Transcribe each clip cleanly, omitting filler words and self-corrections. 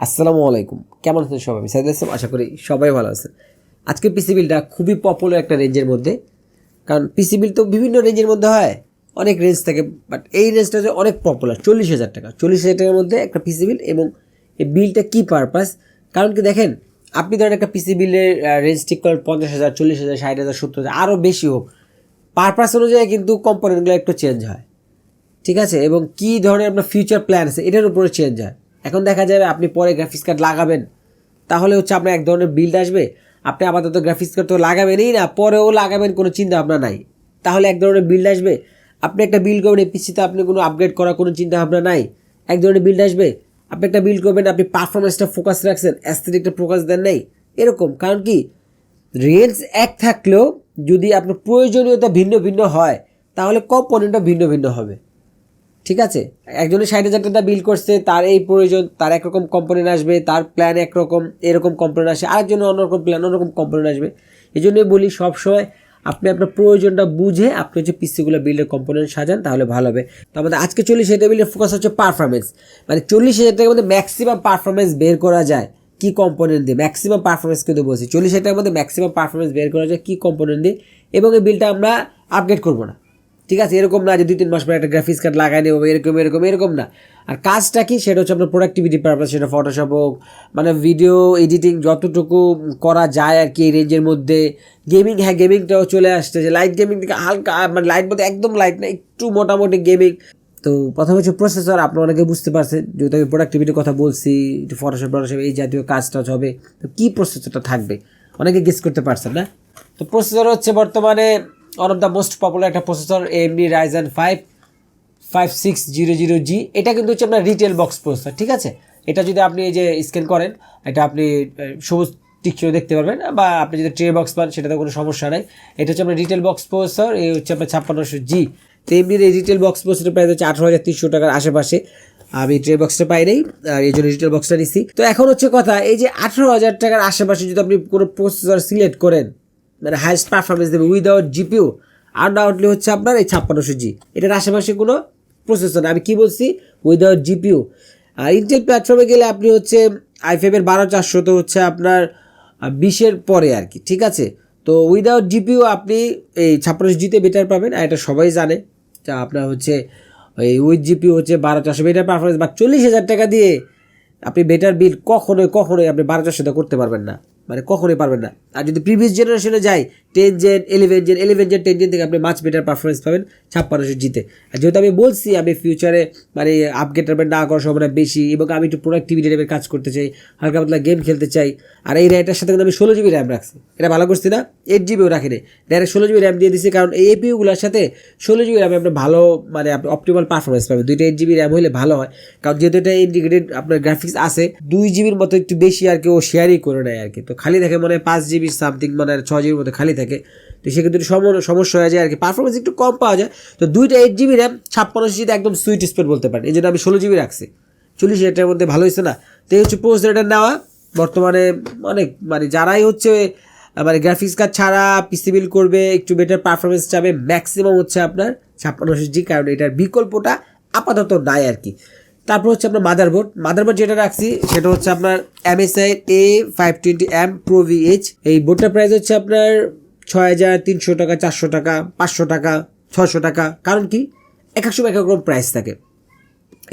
আসসালামু আলাইকুম, কেমন আছেন সবাই? আমি সাইদ আসলাম, আশা করি সবাই ভালো আছেন। আজকে পিসি বিলটা খুবই পপুলার একটা রেঞ্জের মধ্যে, কারণ পিসি বিল তো বিভিন্ন রেঞ্জের মধ্যে হয়, অনেক রেঞ্জ থাকে, বাট এই রেঞ্জটা যে অনেক পপুলার। 40,000 টাকা, 40,000 টাকার মধ্যে একটা পিসি বিল। এবং এই বিলটা কী পারপাস? কারণ কি দেখেন, আপনি ধরেন একটা পিসি বিলের রেঞ্জ ঠিক করেন 50,000, 40,000, 60,000, 70,000, আরও বেশি হোক, পারপাস অনুযায়ী কিন্তু কম্পোনেন্টগুলো একটু চেঞ্জ হয়, ঠিক আছে? এবং কী ধরনের আপনার ফিউচার প্ল্যান আছে এটার উপরে চেঞ্জ হয়। এখন দেখা যাবে আপনি পরে গ্রাফিক্স কার্ড লাগাবেন, তাহলে হচ্ছে আপনার এক ধরনের বিল্ড আসবে। আপনি আপাতত গ্রাফিক্স কার্ড তো লাগাবেনই না, পরেও লাগাবেন, কোনো চিন্তা ভাবনা নাই, তাহলে এক ধরনের বিল্ড আসবে। আপনি একটা বিল্ড করবেন, এই পিসিতে আপনি কোনো আপগ্রেড করার কোনো চিন্তা ভাবনা নাই, এক ধরনের বিল্ড আসবে। আপনি একটা বিল্ড করবেন, আপনি পারফরমেন্সটা ফোকাস রাখছেন, অ্যাস্থেটিকটা ফোকাস দেন নাই, এরকম। কারণ কি, রেঞ্জ এক থাকলেও যদি আপনার প্রয়োজনীয়তা ভিন্ন ভিন্ন হয়, তাহলে কম্পোনেন্টও ভিন্ন ভিন্ন হবে, ঠিক আছে? একজনের 60,000 টাকা বিল করছে, তার এই প্রয়োজন, তার একরকম কম্পোনেন্ট আসবে, তার প্ল্যান একরকম, এরকম কম্পোনেন্ট আসে, আরেকজনের অন্যরকম প্ল্যান, অন্যরকম কম্পোনেন্ট আসবে। এই জন্যই বলি, সবসময় আপনি আপনার প্রয়োজনটা বুঝে আপনি হচ্ছে পিসিগুলো বিল্ডের কম্পোনেন্ট সাজান, তাহলে ভালো হবে। তো আমাদের আজকে 40,000 বিল্ডের ফোকাস হচ্ছে পারফরমেন্স, মানে 40,000 টাকার মধ্যে ম্যাক্সিমাম পারফরমেন্স বের করা যায় কী কম্পোনেন্ট দিয়ে। ম্যাক্সিমাম পারফরমেন্স কিন্তু বলছি, 40,000 টাকার মধ্যে ম্যাক্সিমাম পারফরমেন্স বের করা যায় কী কম্পোনেন্ট দিয়ে। এবং এই বিলটা আমরা আপগ্রেড করবো না, ঠিক আছে? এরকম না যে 2-3 মাস পরে একটা গ্রাফিক্স কার্ড লাগাই নেবো, এরকম না। আর কাজটা কি, সেটা হচ্ছে আপনার প্রোডাক্টিভিটি পারপাস, সেটা ফটোশপ হোক, মানে ভিডিও এডিটিং যতটুকু করা যায় আর কি এই রেঞ্জের মধ্যে। গেমিং, হ্যাঁ গেমিংটাও চলে আসছে, যে লাইট গেমিং থেকে হালকা, মানে লাইট বলতে একদম লাইট না, একটু মোটামুটি গেমিং। তো প্রথম হচ্ছে প্রসেসর, আপনারা অনেকে বুঝতে পারছেন, যেহেতু আমি প্রোডাক্টিভিটির কথা বলছি, একটু ফটোশপ এই জাতীয় কাজটা হবে, তো কী প্রসেসরটা থাকবে অনেকে গেস করতে পারছেন না। তো প্রসেসর হচ্ছে বর্তমানে one of the most popular একটা প্রসেসর, AMD Ryzen 5 5600G। এটা কিন্তু হচ্ছে আপনার রিটেল বক্স প্রসেসর, ঠিক আছে? এটা যদি আপনি এই যে স্ক্যান করেন, এটা আপনি সবুজ টিকচিও দেখতে পারবেন, বা আপনি যদি ট্রে বক্স পান সেটাতে কোনো সমস্যা নাই। এটা হচ্ছে আপনার রিটেল বক্স প্রসেসর, এই হচ্ছে আপনার 5600G। তো এমনির এই রিটেল বক্স প্রসেসরের প্রাইস হচ্ছে 18,300 টাকার আশেপাশে। আমি ট্রে বক্সটা পাই নাই, আর এই জন্য রিটেল বক্সটা নিচ্ছি। তো এখন হচ্ছে কথা, এই যে 18,000 টাকার আশেপাশে যদি আপনি কোনো প্রসেসর সিলেক্ট করেন, মানে হাইস্ট পারফরমেন্স দেবে উইদাউট জিপিউ, আনডাউটলি হচ্ছে আপনার এই 5600G। এটার আশেপাশে কোনো প্রসেসর, আমি কি বলছি, উইদাউট জিপিউ। আর ইন্টেল প্ল্যাটফর্মে গেলে আপনি হচ্ছে i5-এর 12400, তো হচ্ছে আপনার 20-এর পরে আর কি, ঠিক আছে? তো উইদাউট জিপিউ আপনি এই 5600G-তে বেটার পাবেন, আর এটা সবাই জানে। যা আপনার হচ্ছে এই উইথ জিপিউ হচ্ছে 12400 বেটার পারফরমেন্স, বা 40,000 টাকা দিয়ে আপনি বেটার বিল কখনোই আপনি 12400 করতে পারবেন না, মানে কখনোই পারবেন না। আর যদি প্রিভিয়াস জেনারেশনে যাই, 10 জেন, 11 জেন, 10 জেন থেকে আপনি মাছ বেটার পারফরমেন্স পাবেন 5600G-তে। আর যেহেতু আমি বলছি আমি ফিউচারে মানে আপগ্রেড না করার সম্ভাবনা বেশি, এবং আমি একটু প্রোডাক্টিভিটি টাইপের কাজ করতে চাই, হালকা পাতলা গেম খেলতে চাই, আর এই র্যামটার সাথে কিন্তু আমি 16GB র্যাম রাখছি, এটা ভালো করছি না? 8GBও রাখিনি, ডাইরেক্ট 16GB র্যাম দিয়ে দিচ্ছি, কারণ এই এপিইউগুলোর সাথে 16GB র্যামে আপনি ভালো, মানে আপনি অপটিমাল পারফরমেন্স পাবেন। 2টা 8GB র্যাম হলে ভালো হয়, কারণ যেহেতু এটা ইন্টিগ্রেটেড আপনার গ্রাফিক্স আছে, 2GBর মতো একটু বেশি আর কি ও শেয়ারই করে নেয় আর কি। তো খালি থাকে মানে 5GB সামথিং, মানে 6GBর মতো খালি থাকে, তো সেক্ষেত্রে সমস্যা হয়ে যায় আর কি, পারফরমেন্স একটু কম পাওয়া যায়। তো 2টা 8GB র্যাম 5600G-তে একদম সুইট স্পট বলতে পারেন, এই জন্য আমি 16GB রাখছি। 40,000 টাকার মধ্যে ভালো হয়েছে না? তো এই হচ্ছে প্রসেসরটা নেওয়া। বর্তমানে অনেক, মানে যারাই হচ্ছে মানে গ্রাফিক্স কার্ড ছাড়া পিসি বিল করবে, একটু বেটার পারফরমেন্স চাবে, ম্যাক্সিমাম হচ্ছে আপনার 5600G, কারণ এটার বিকল্পটা আপাতত নাই আর কি। তারপর হচ্ছে আপনার মাদারবোর্ড যেটা রাখছি সেটা হচ্ছে আপনার MSI A520M Pro VH। এই বোর্ডটার প্রাইস হচ্ছে আপনার 6,300 টাকা, 400 টাকা, 500 টাকা, 600 টাকা। কারণ কি, এক এক সময় এক এক রকম প্রাইস থাকে,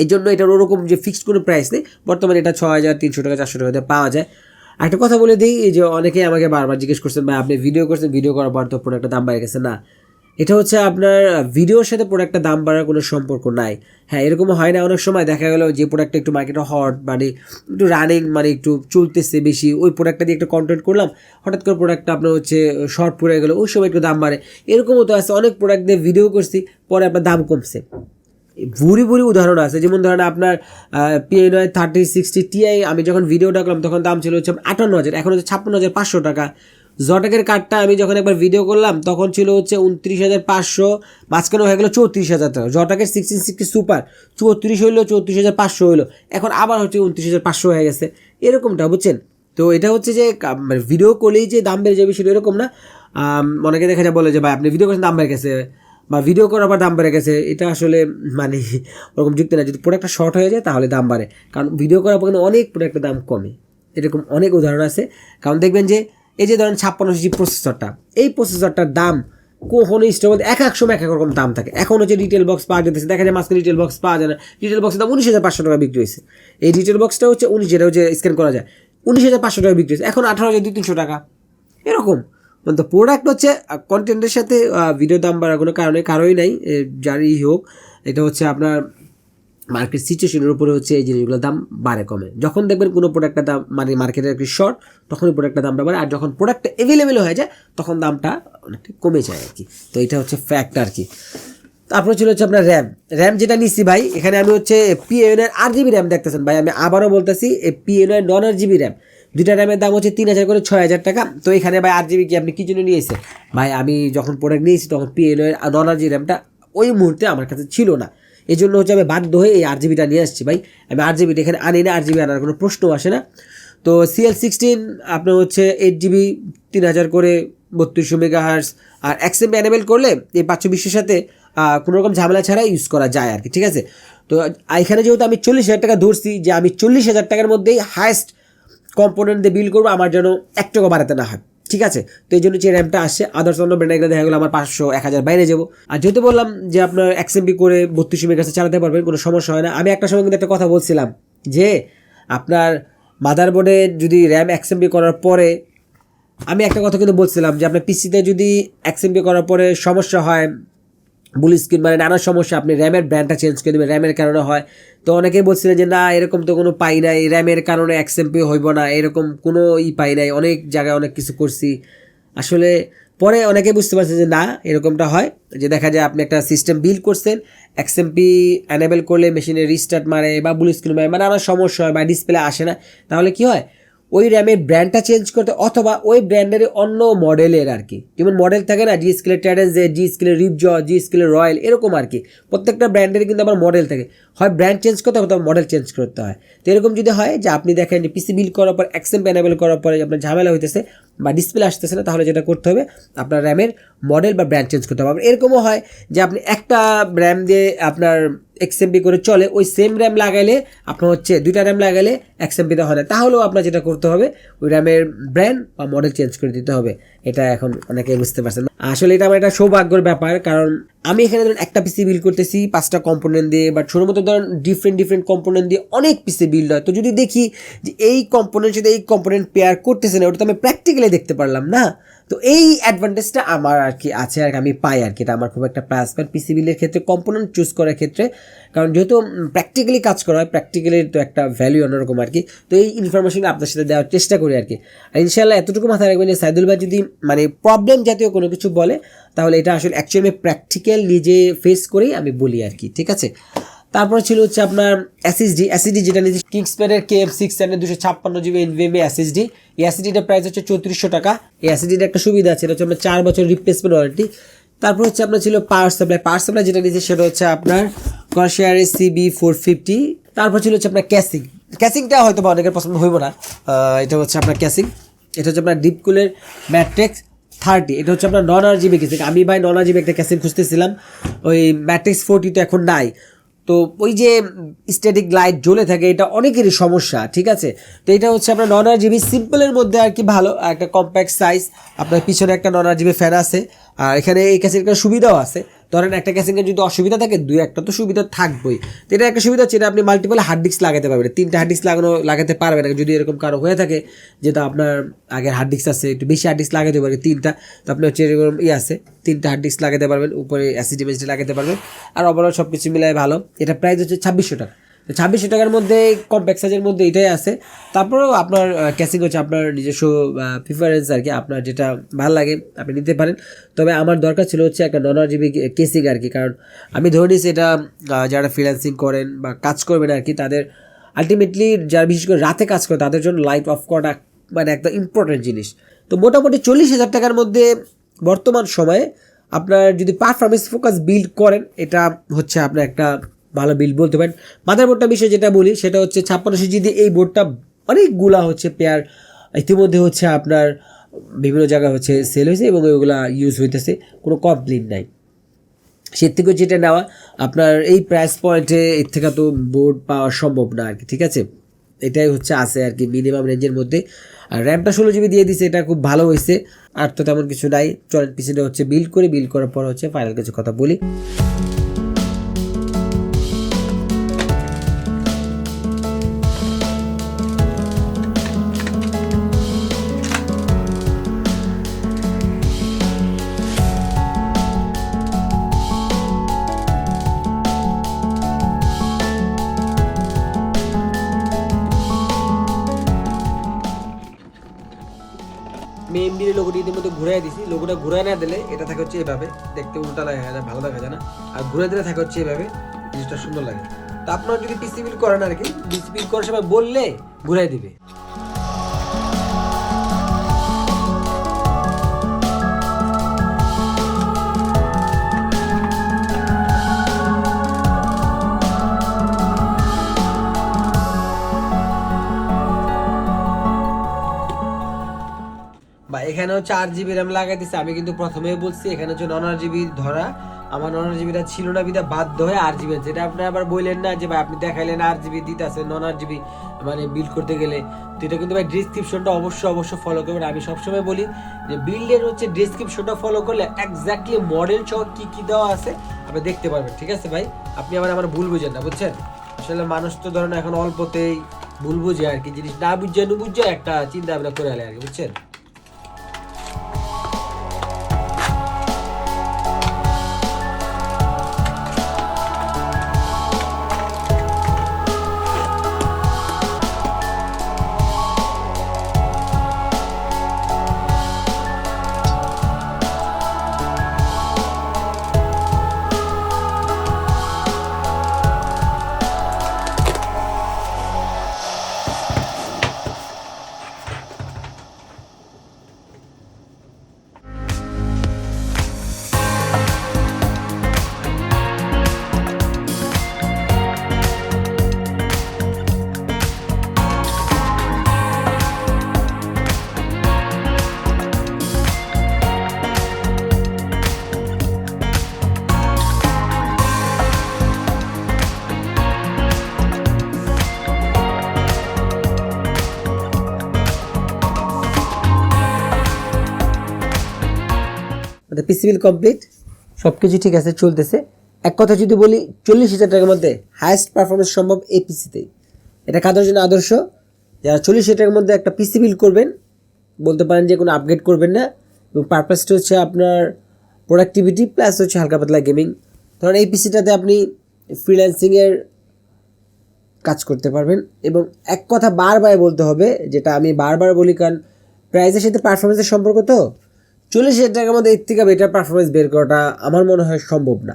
এই জন্য এটার ওরকম যে ফিক্সড কোনো প্রাইস নেই। বর্তমানে এটা 6,300 টাকা, 400 টাকাতে পাওয়া যায়। একটা কথা বলে দিই, এই যে অনেকেই আমাকে বারবার জিজ্ঞেস করছেন, ভাই আপনি ভিডিও করছেন, ভিডিও করার পর তো প্রোডাক্টের দাম বেড়ে গেছে। না, এটা হচ্ছে আপনার ভিডিওর সাথে প্রোডাক্টের দাম বাড়ার কোনো সম্পর্ক নাই। হ্যাঁ, এরকমও হয় না, অনেক সময় দেখা গেলো যে প্রোডাক্টটা একটু মার্কেটে হট, মানে একটু রানিং, মানে একটু চলতেছে বেশি, ওই প্রোডাক্টটা দিয়ে একটু কন্টেন্ট করলাম, হঠাৎ করে প্রোডাক্টটা আপনার হচ্ছে শর্ট পড়ে গেলো, ওই সময় একটু দাম বাড়ে। এরকমও তো আছে, অনেক প্রোডাক্ট দিয়ে ভিডিও করছি, পরে আপনার দাম কমছে। ভুরি উদাহরণ আছে, যেমন ধরেন আপনার PNY 3060 Ti আমি যখন ভিডিওটা করলাম তখন দাম ছিল হচ্ছে 58,000, এখন হচ্ছে 56,500 টাকা। জটেকের কার্ডটা আমি যখন একবার ভিডিও করলাম তখন ছিল হচ্ছে 29,500, মাঝখানে হয়ে গেলো 34,000 টাকা। জটেকের 1660 সুপার 34 হইলো, 34,500 হইলো, এখন আবার হচ্ছে 29,500 হয়ে গেছে, এরকমটা বুঝছেন? তো এটা হচ্ছে যে ভিডিও করলেই যে দাম বেড়ে যাবে সেটা এরকম না। অনেকে দেখা যায় বলে যে ভাই আপনি ভিডিও করছেন দাম বেড়ে গেছে, বা ভিডিও করার পর দাম বেড়ে গেছে, এটা আসলে মানে ওরকম যুক্তি না। যদি প্রোডাক্টটা শর্ট হয়ে যায় তাহলে দাম বাড়ে, কারণ ভিডিও করার পর কিন্তু অনেক প্রোডাক্টের দাম কমে। এরকম অনেক উদাহরণ আছে। কারণ দেখবেন যে এই যে ধরেন 56 প্রসেসরটা, এই প্রসেসরটার দাম কখনো স্টোর এক এক সময় এক এক রকম দাম থাকে। এখন হচ্ছে রিটেল বক্স পাওয়া যেতেছে, দেখা যায় মাঝখানে রিটেল বক্স পাওয়া যায় না, রিটেল বক্সের দাম 19,500 টাকা বিক্রি হয়েছে। এই রিটেল বক্সটা হচ্ছে 19, যেটা হচ্ছে স্ক্যান করা যায়, 19,500 টাকা বিক্রি হয়েছে, এখন 18,200 টাকা এরকম। তো প্রোডাক্ট হচ্ছে কন্টেন্টের সাথে ভিডিও দাম বাড়ার কোনো কারণই নাই, যারই হোক। এটা হচ্ছে আপনার মার্কেট সিচুয়েশনের উপরে হচ্ছে এই জিনিসগুলোর দাম বাড়ে কমে। যখন দেখবেন কোনো প্রোডাক্টের দাম মানে মার্কেটের একটি শর্ট, তখনই প্রোডাক্টের দামটা বাড়ে, আর যখন প্রোডাক্টটা অ্যাভেলেবেল হয়ে যায় তখন দামটা অনেকটা কমে যায় আর কি। তো এটা হচ্ছে ফ্যাক্ট আর কি। তারপরে ছিল হচ্ছে আপনার র্যাম যেটা নিচ্ছি ভাই, এখানে আমি হচ্ছে PNY 8GB র্যাম দেখতেছেন ভাই, আমি আবারও বলতেছি PNY non-8GB র্যাম, দুইটা র্যামের দাম হচ্ছে 3,000 করে 6,000 টাকা। তো এখানে ভাই 8GB কি আপনি কী জন্য নিয়েছেন ভাই? আমি যখন প্রোডাক্ট নিয়েছি তখন PNY non-8GB র্যামটা ওই মুহূর্তে আমার কাছে ছিল না, এই জন্য হচ্ছে আমি বাধ্য হয়ে এই 8GBটা নিয়ে আসছি ভাই। আমি 8GBটা এখানে আনি না, 8GB আনার কোনো প্রশ্ন আসে না। তো CL16 আপনার হচ্ছে 8GB 3,000 করে 3200 মেগাহার্স, আর XMP এনেবেল করলে এই 520-এর সাথে কোনো রকম ঝামেলা ছাড়াই ইউজ করা যায় আর কি, ঠিক আছে। তো এখানে যেহেতু আমি 40,000 টাকা ধরছি, যে আমি 40,000 টাকার মধ্যেই হায়েস্ট কম্পোনেন্ট দিয়ে বিল করবো, আমার যেন 1 টাকা বাড়াতে না হয়, ঠিক আছে। তো এই জন্য যে র্যামটা আসছে, আদার্স অন্য ব্র্যান্ডে দেখা গেলো আমার 500-1000 বাইরে যাবো। আর যেহেতু বললাম যে আপনার XMP করে 3200 মেগাহার্টে চালাতে পারবেন, কোনো সমস্যা হয় না। আমি একটা সময় কিন্তু একটা কথা বলছিলাম যে আপনার মাদারবোর্ডে যদি র্যাম XMP করার পরে, আমি একটা কথা কিন্তু বলছিলাম যে আপনার পিসিতে যদি XMP করার পরে সমস্যা হয়, বুল স্ক্রিন মানে নানা সমস্যা, আপনি র্যামের ব্র্যান্ডটা চেঞ্জ করে দেবেন, র্যামের কারণে হয়। তো অনেকেই বলছিলেন যে না এরকম তো কোনো পাই নাই, র্যামের কারণে XMP হইব না, এরকম কোনো পাই নাই, অনেক জায়গায় অনেক কিছু করছি। আসলে পরে অনেকে বুঝতে পারছে যে না এরকমটা হয়, যে দেখা যায় আপনি একটা সিস্টেম বিল্ড করছেন, XMP এনেবেল করলে মেশিনে রিস্টার্ট মারে বা বুল স্ক্রিন মারে, মানে নানা সমস্যা হয় বা ডিসপ্লে আসে না, তাহলে কি হয় ওই র্যামের ব্র্যান্ডটা চেঞ্জ করতে, অথবা ওই ব্র্যান্ডের অন্য মডেলের আর কি, যেমন মডেল থাকে না, জি স্কেলের ট্যাডেন্স, জি স্কেলের রিপজ, জি স্কেলের রয়্যাল, এরকম আর কি। প্রত্যেকটা ব্র্যান্ডের কিন্তু আবার মডেল থাকে, হয় ব্র্যান্ড চেঞ্জ করতে হয় অথবা মডেল চেঞ্জ করতে হয়। তো এরকম যদি হয় যে আপনি দেখেন যে পিসি বিল্ড করার পর XMP এনেবেল করার পরে আপনার ঝামেলা হইতেছে বা ডিসপ্লে আসতেছে না, তাহলে যেটা করতে হবে আপনার র্যামের মডেল বা ব্র্যান্ড চেঞ্জ করতে হবে। এরকমও হয় যে আপনি একটা র্যাম দিয়ে আপনার XMP করে চলে, ওই সেম র্যাম লাগাইলে আপনার হচ্ছে দুইটা র্যাম লাগাইলে XMPতে হয় না, তাহলেও আপনার যেটা করতে হবে ওই র্যামের ব্র্যান্ড বা মডেল চেঞ্জ করে দিতে হবে। এটা এখন অনেকে বুঝতে পারছেন। আসলে এটা আমার একটা সৌভাগ্যের ব্যাপার, কারণ আমি এখানে ধরুন একটা পিসি বিল্ড করতেছি 5টা কম্পোনেন্ট দিয়ে, বাট ছোটো মতো ধরুন ডিফারেন্ট কম্পোনেন্ট দিয়ে অনেক পিসি বিল্ড হয়। তো যদি দেখি যে এই কম্পোনেন্ট সাথে এই কম্পোনেন্ট পেয়ার করতেছে না, ওটা তো আমি প্র্যাকটিক্যালি দেখতে পারলাম না। তো এই অ্যাডভান্টেজটা আমার আর কি আছে, আর আমি পাই আর কি, এটা আমার খুব একটা প্লাস পয়েন্ট পিসি বিল্ডের ক্ষেত্রে, কম্পোনেন্ট চুজ করার ক্ষেত্রে। কারণ যেহেতু প্র্যাকটিক্যালি কাজ করা হয়, প্র্যাকটিক্যালি তো একটা ভ্যালু অন্যরকম আর কি। তো এই ইনফরমেশনটা আপনার সাথে দেওয়ার চেষ্টা করি আর কি। আর ইনশাআল্লাহ এতটুকু মাথায় রাখবেন যে সাইদুল ভাই যদি মানে প্রবলেম জাতীয় কোনো কিছু বলে, তাহলে এটা আসলে অ্যাকচুয়ালি প্র্যাকটিক্যাল নিজে ফেস করেই আমি বলি আর কি, ঠিক আছে। তারপরে ছিল হচ্ছে আপনার এসএসডি যেটা নিয়েছি কিংসম্যানের KF6 256GB NVMe এসএসডি। এই এসএসডিটার প্রাইস হচ্ছে 3400 টাকা। এই এসএসডিটার একটা সুবিধা আছে, এটা হচ্ছে আপনার 4 বছর রিপ্লেসমেন্ট ওয়ারেন্টি। তারপর হচ্ছে আপনার ছিল পাওয়ার সাপ্লাই যেটা নিয়েছে সেটা হচ্ছে আপনার corsair CB450। তারপর ছিল হচ্ছে আপনার ক্যাসিংটা হয়তো বা অনেকের পছন্দ হইব না, এটা হচ্ছে আপনার ক্যাসিং, এটা হচ্ছে আপনার ডিপকুলের matrexx 30, এটা হচ্ছে আপনার non-RGB ক্যাসিং। আমি ভাই non-RGB একটা ক্যাসিং খুঁজতেছিলাম, ওই matrexx 40 তো এখন নাই। তো ওই যে স্ট্যাটিক লাইট জ্বলে থাকে, এটা অনেকেরই সমস্যা, ঠিক আছে। তো এটা হচ্ছে আপনার non-RGB সিম্পলের মধ্যে আর কি, ভালো একটা কম্প্যাক্ট সাইজ। আপনার পিছনে একটা non-RGB ফ্যান আছে, আর এখানে এই ক্যাসিংয়ের একটা সুবিধাও আছে। ধরেন একটা ক্যাসিংয়ের যদি অসুবিধা থাকে, দুই একটা তো সুবিধা থাকবেই। তো এটা একটা সুবিধা হচ্ছে, এটা আপনি মাল্টিপল হার্ড ডিস্ক লাগাতে পারবেন, 3টা হার্ড ডিস্ক লাগাতে পারবেন যদি এরকম কারো হয়ে থাকে, যেটা আপনার আগের হার্ড ডিস্ক আছে, একটু বেশি হার্ড ডিস্ক লাগাতে পারবেন 3টা। তো আপনি হচ্ছে এরকম আছে 3টা হার্ড ডিস্ক লাগাতে পারবেন, উপরে এসএসডি লাগাতে পারবেন, আর ওভারঅল সব কিছু মিলাই ভালো। এটা প্রাইস হচ্ছে 2600 টাকা। তো 2600 টাকার মধ্যে কম্প্যাক্ট সাইজের মধ্যে এটাই আছে। তারপরেও আপনার ক্যাসিং হচ্ছে আপনার নিজস্ব প্রিফারেন্স আর কি, আপনার যেটা ভালো লাগে আপনি নিতে পারেন। তবে আমার দরকার ছিল হচ্ছে একটা non-RGB কেসিং আর কি, কারণ আমি ধরে নিয়েছি এটা যারা ফ্রিল্যান্সিং করেন বা কাজ করবেন আর কি, তাদের আলটিমেটলি যারা বিশেষ করে রাতে কাজ করে তাদের জন্য লাইট অফ করাটা মানে একটা ইম্পর্টেন্ট জিনিস। তো মোটামুটি 40,000 টাকার মধ্যে বর্তমান সময়ে আপনার যদি পারফরমেন্স ফোকাস বিল্ড করেন, এটা হচ্ছে আপনার একটা ভালো বিল্ড বলতে পারেন। মাদারবোর্ডটা বিষয়ে যেটা বলি সেটা হচ্ছে 56 দিয়ে এই বোর্ডটা অনেকগুলা হচ্ছে পেয়ার ইতিমধ্যে হচ্ছে আপনার বিভিন্ন জায়গায় হচ্ছে সেল হয়েছে এবং ওইগুলা ইউজ হইতেছে, কোনো কমপ্লেইন নাই। সে থেকেও যেটা নেওয়া আপনার এই প্রাইস পয়েন্টে এর থেকে তো বোর্ড পাওয়া সম্ভব না আর কি, ঠিক আছে। এটাই হচ্ছে আছে আর কি মিনিমাম রেঞ্জের মধ্যে। আর র্যামটা 16 GB দিয়ে দিছে, এটা খুব ভালো হয়েছে। আর তো তেমন কিছু নাই, চলেন পিছনে হচ্ছে বিল্ড করার পর হচ্ছে ফাইনাল কিছু কথা বলি। আমি AMD লোগোটি ইতিমধ্যে ঘুরাই দিছি। লোগোটা ঘুরাই না দিলে এটা থাকে হচ্ছে এভাবে, দেখতে উল্টা দেখা যায়, ভালো দেখা যায় না। আর ঘুরে দিলে থাকে হচ্ছে এভাবে, জিনিসটা সুন্দর লাগে। তো আপনারা যদি পিসি বিল্ড করেন আর কি, পিসি বিল্ড করার সময় বললে ঘুরাই দিবে। বা এখানে হচ্ছে 8 GB র্যাম লাগাই দিচ্ছে। আমি কিন্তু প্রথমেই বলছি এখানে হচ্ছে 9 GB ধরা, আমার 9 GB ছিল না, বিধা বাধ্য হয়ে 8 GB। যেটা আপনি আবার বললেন না যে ভাই আপনি দেখাইলেন 8 GB দিতে আছে 9 GB মানে বিল্ড করতে গেলে। তো এটা কিন্তু ভাই ডিসক্রিপশনটা অবশ্যই ফলো করবেন। আমি সবসময় বলি যে বিল্ডের হচ্ছে ডিসক্রিপশনটা ফলো করলে এক্স্যাক্টলি মডেল সহ কি দেওয়া আছে আপনি দেখতে পারবেন, ঠিক আছে ভাই। আপনি আমার ভুল বুঝেন না, বুঝছেন। আসলে মানুষ তো ধরেন এখন অল্পতেই ভুল বুঝে আর কি, জিনিস না বুঝে একটা চিন্তা ভাবনা করে আলে আর কি, বুঝছেন। পিসি বিল কমপ্লিট, সব কিছু ঠিক আছে, চলতেছে। এক কথা যদি বলি 40,000 টাকার মধ্যে হাইয়েস্ট পারফরমেন্স সম্ভব এই পিসিতেই। এটা কাদের জন্য আদর্শ? যারা 40,000 টাকার মধ্যে একটা পিসি বিল করবেন, বলতে পারেন যে কোনো আপগ্রেড করবেন না, এবং পারপাসটা হচ্ছে আপনার প্রোডাক্টিভিটি প্লাস হচ্ছে হালকা পাতলা গেমিং। ধরেন এই পিসিটাতে আপনি ফ্রিল্যান্সিংয়ের কাজ করতে পারবেন। এবং এক কথা বারবার বলতে হবে, যেটা আমি বারবার বলি, কারণ প্রাইসের সাথে পারফরমেন্সের সম্পর্ক তো। 40,000 টাকার মধ্যে এর থেকে বেটার পারফরমেন্স বের করাটা আমার মনে হয় সম্ভব না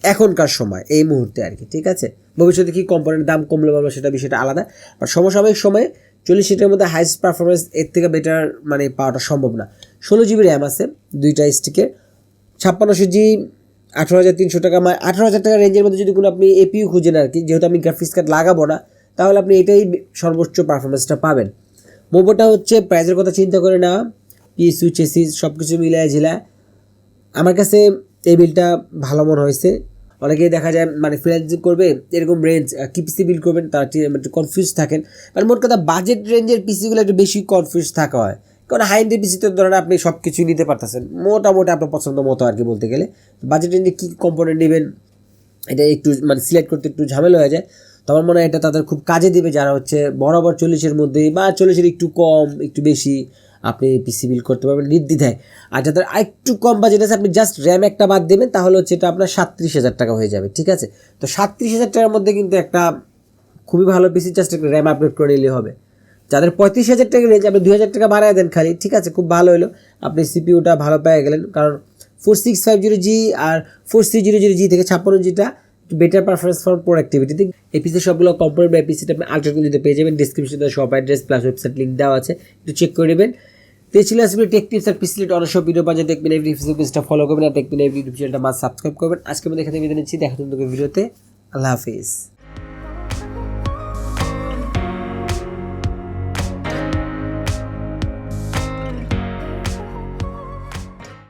এখনকার সময়, এই মুহূর্তে আর কি, ঠিক আছে। ভবিষ্যতে কি কম্পোনেন্ট দাম কমলে পারবে সেটা বিষয়টা আলাদা, আর সমসাময়িক সময়ে 40,000 টাকার মধ্যে হাইস্ট পারফরমেন্স এর থেকে বেটার মানে পাওয়াটা সম্ভব না। 16 GB র্যাম আছে, 2টা স্টিকের, 5600G, 18,300 টাকা, 18,000 টাকা রেঞ্জের মধ্যে যদি কোনো আপনি এপিইউ খুঁজেন আর কি, যেহেতু আমি গ্রাফিক্স কার্ড লাগাবো না, তাহলে আপনি এটাই সর্বোচ্চ পারফরমেন্সটা পাবেন। মোবোটা হচ্ছে প্রাইসের কথা চিন্তা করে না, পিএসইউ চেসিস সব কিছু মিলায় ঝিলায় আমার কাছে এই বিলটা ভালো মনে হয়েছে। অনেকেই দেখা যায় মানে ফ্রিল্যান্সিং করবে এরকম রেঞ্জ কি পিসি বিল করবেন তার একটু কনফিউজ থাকেন। মানে মোট কথা বাজেট রেঞ্জের পিসিগুলো একটু বেশি কনফিউজ থাকা হয়, কারণ হাই এন্ডের পিসিতে ধরেন আপনি সব কিছু নিতে পারতেছেন মোটামুটি আপনার পছন্দ মতো আর কি বলতে গেলে। বাজেট রেঞ্জে কী কম্পোনেন্ট নেবেন এটা একটু মানে সিলেক্ট করতে একটু ঝামেলা হয়ে যায়। তো আমার মনে হয় এটা তাদের খুব কাজে দেবে, যারা হচ্ছে বরাবর 40-এর মধ্যেই বা 40-এর একটু কম একটু বেশি আপনি পিসি বিল করতে পারবেন নির্দ্বিধায়। আর যাদের আরেকটু কম বাজেট আছে, আপনি জাস্ট র্যাম একটা বাদ দেবেন, তাহলে হচ্ছে এটা আপনার 37,000 টাকা হয়ে যাবে, ঠিক আছে। তো 37,000 টাকার মধ্যে কিন্তু একটা খুবই ভালো পিসি, জাস্ট একটা র্যাম আপগ্রেড করে নিলে হবে। যাদের 35,000 টাকা রেঞ্জ, আপনি 2,000 টাকা বাড়ায় দেন খালি, ঠিক আছে, খুব ভালো হলো, আপনি সিপিইউটা ভালো পেয়ে গেলেন। কারণ 4650G আর 4300G থেকে 56Gটা বেটার পারফরমেন্স ফর প্রোডাক্টিভিটি। এই পিসির সবগুলো কম্পোনেন্ট বা পিসিটা আপনি আল্ট্রাগুলিতে পেয়ে যাবেন। ডিসক্রিপশনে shop address plus website link দেওয়া আছে, একটু চেক করে নেবেন। তো এই ছিল আসলে টেক টিপস আর পিসি লিট অনেক সব ভিডিও পাওয়া যায়। টেকমিন এভরি ফেসবুক পেজটা ফলো করবেন আর টেকমিন এভরি ইউটিউব চ্যানেলটা মাস্ট সাবস্ক্রাইব করবেন। আজকে আমি এখানে বিদায় নিচ্ছি, দেখা হচ্ছে ভিডিওতে। আল্লাহ হাফিজ।